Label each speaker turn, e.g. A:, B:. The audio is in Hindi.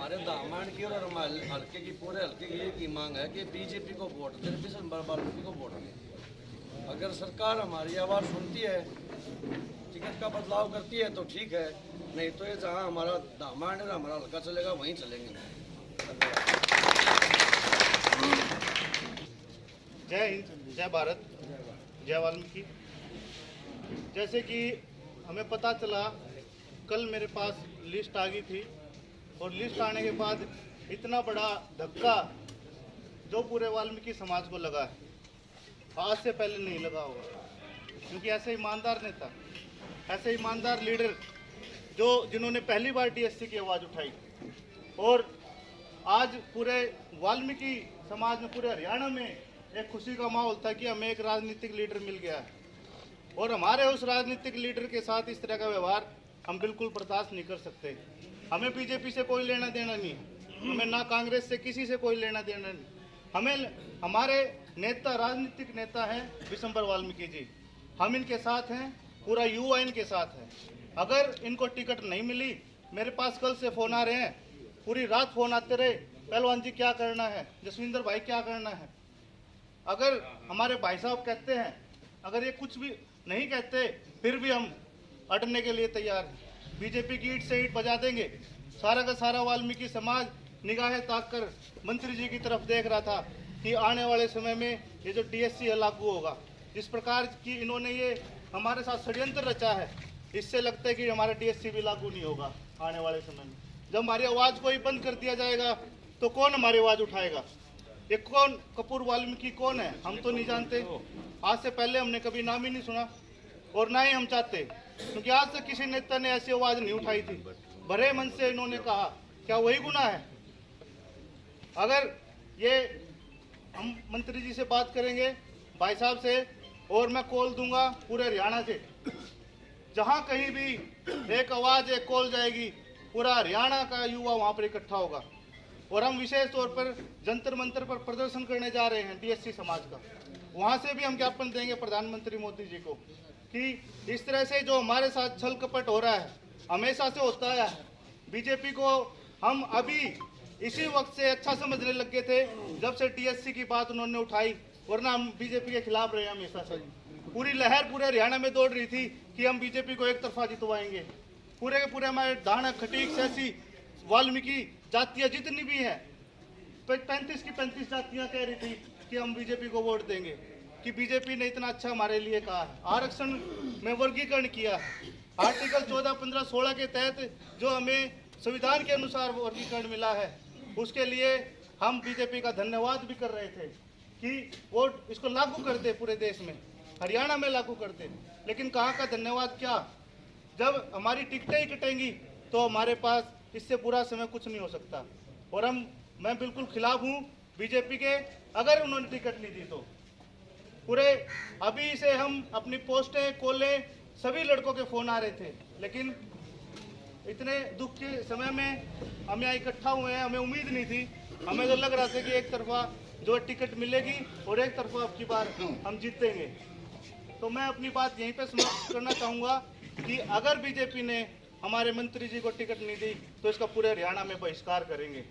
A: हमारे दामन की और हमारे हल्के की पूरे हल्के की एक ही मांग है कि बीजेपी को वोट दें, बिशन वाल्मीकि को वोट दें। अगर सरकार हमारी आवाज़ सुनती है, टिकट का बदलाव करती है तो ठीक है, नहीं तो ये जहाँ हमारा दामन है हमारा हल्का चलेगा वहीं चलेंगे।
B: जय हिंद, जय भारत, जय वाल्मीकि। जैसे कि हमें पता चला, कल मेरे पास लिस्ट आ गई थी और लिस्ट आने के बाद इतना बड़ा धक्का जो पूरे वाल्मीकि समाज को लगा है, आज से पहले नहीं लगा होगा। क्योंकि ऐसे ईमानदार नेता, ऐसे ईमानदार लीडर जिन्होंने पहली बार टीएससी की आवाज़ उठाई और आज पूरे वाल्मीकि समाज में, पूरे हरियाणा में एक खुशी का माहौल था कि हमें एक राजनीतिक लीडर मिल गया है। और हमारे उस राजनीतिक लीडर के साथ इस तरह का व्यवहार हम बिल्कुल बर्दाश्त नहीं कर सकते। हमें बीजेपी से कोई लेना देना नहीं है, हमें ना कांग्रेस से किसी से कोई लेना देना नहीं। हमें हमारे नेता, राजनीतिक नेता हैं विशंबर वाल्मीकि जी, हम इनके साथ हैं, पूरा युवा इनके साथ है। अगर इनको टिकट नहीं मिली, मेरे पास कल से फ़ोन आ रहे हैं, पूरी रात फ़ोन आते रहे, पहलवान जी क्या करना है, जसविंदर भाई क्या करना है। अगर हमारे भाई साहब कहते हैं, अगर ये कुछ भी नहीं कहते, फिर भी हम अटने के लिए तैयार हैं। बीजेपी की ईंट से ईंट बजा देंगे। सारा का सारा वाल्मीकि समाज निगाहें ताक कर मंत्री जी की तरफ देख रहा था कि आने वाले समय में ये जो टीएससी है लागू होगा। जिस प्रकार की इन्होंने ये हमारे साथ षड्यंत्र रचा है, इससे लगता है कि हमारा टीएससी भी लागू नहीं होगा आने वाले समय में। जब हमारी आवाज़ को ही बंद कर दिया जाएगा तो कौन हमारी आवाज़ उठाएगा? ये कौन कपूर वाल्मीकि कौन है, हम तो नहीं जानते। आज से पहले हमने कभी नाम ही नहीं सुना और ना ही हम चाहते, क्योंकि आज तक किसी नेता ने ऐसी आवाज़ नहीं उठाई थी। भरे मन से इन्होंने कहा, क्या वही गुनाह है? अगर ये हम मंत्री जी से बात करेंगे, भाई साहब से, और मैं कॉल दूंगा पूरे हरियाणा से, जहां कहीं भी एक आवाज़, एक कॉल जाएगी, पूरा हरियाणा का युवा वहां पर इकट्ठा होगा। और हम विशेष तौर पर जंतर मंतर पर प्रदर्शन करने जा रहे हैं टीएससी समाज का। वहां से भी हम ज्ञापन देंगे प्रधानमंत्री मोदी जी को कि इस तरह से जो हमारे साथ छल कपट हो रहा है, हमेशा से होता है। बीजेपी को हम अभी इसी वक्त से अच्छा समझने लग गए थे जब से टीएससी की बात उन्होंने उठाई, वरना हम बीजेपी के खिलाफ रहे हमेशा से। पूरी लहर पूरे हरियाणा में दौड़ रही थी कि हम बीजेपी को एक तरफा जितवाएंगे। पूरे के पूरे हमारे दाना, खटीक, सैसी, वाल्मीकि जातियाँ जितनी भी हैं, 35 की 35 जातियाँ कह रही थी कि हम बीजेपी को वोट देंगे, कि बीजेपी ने इतना अच्छा हमारे लिए कहा है। आरक्षण में वर्गीकरण किया है, आर्टिकल 14, 15, 16 के तहत जो हमें संविधान के अनुसार वर्गीकरण मिला है, उसके लिए हम बीजेपी का धन्यवाद भी कर रहे थे कि वो इसको लागू कर दे, पूरे देश में, हरियाणा में लागू कर दे। लेकिन कहाँ का धन्यवाद क्या, जब हमारी टिकटें ही कटेंगी तो हमारे पास इससे बुरा समय कुछ नहीं हो सकता। और मैं बिल्कुल खिलाफ हूँ बीजेपी के, अगर उन्होंने टिकट नहीं दी तो पूरे अभी से हम अपनी पोस्टें खोलें, सभी लड़कों के फ़ोन आ रहे थे। लेकिन इतने दुख के समय में हम यहाँ इकट्ठा हुए हैं, हमें उम्मीद नहीं थी। हमें तो लग रहा था कि एक तरफा जो टिकट मिलेगी और एक तरफा अब की बार हम जीतेंगे। तो मैं अपनी बात यहीं पे समाप्त करना चाहूँगा कि अगर बीजेपी ने हमारे मंत्री जी को टिकट नहीं दी तो इसका पूरे हरियाणा में बहिष्कार करेंगे।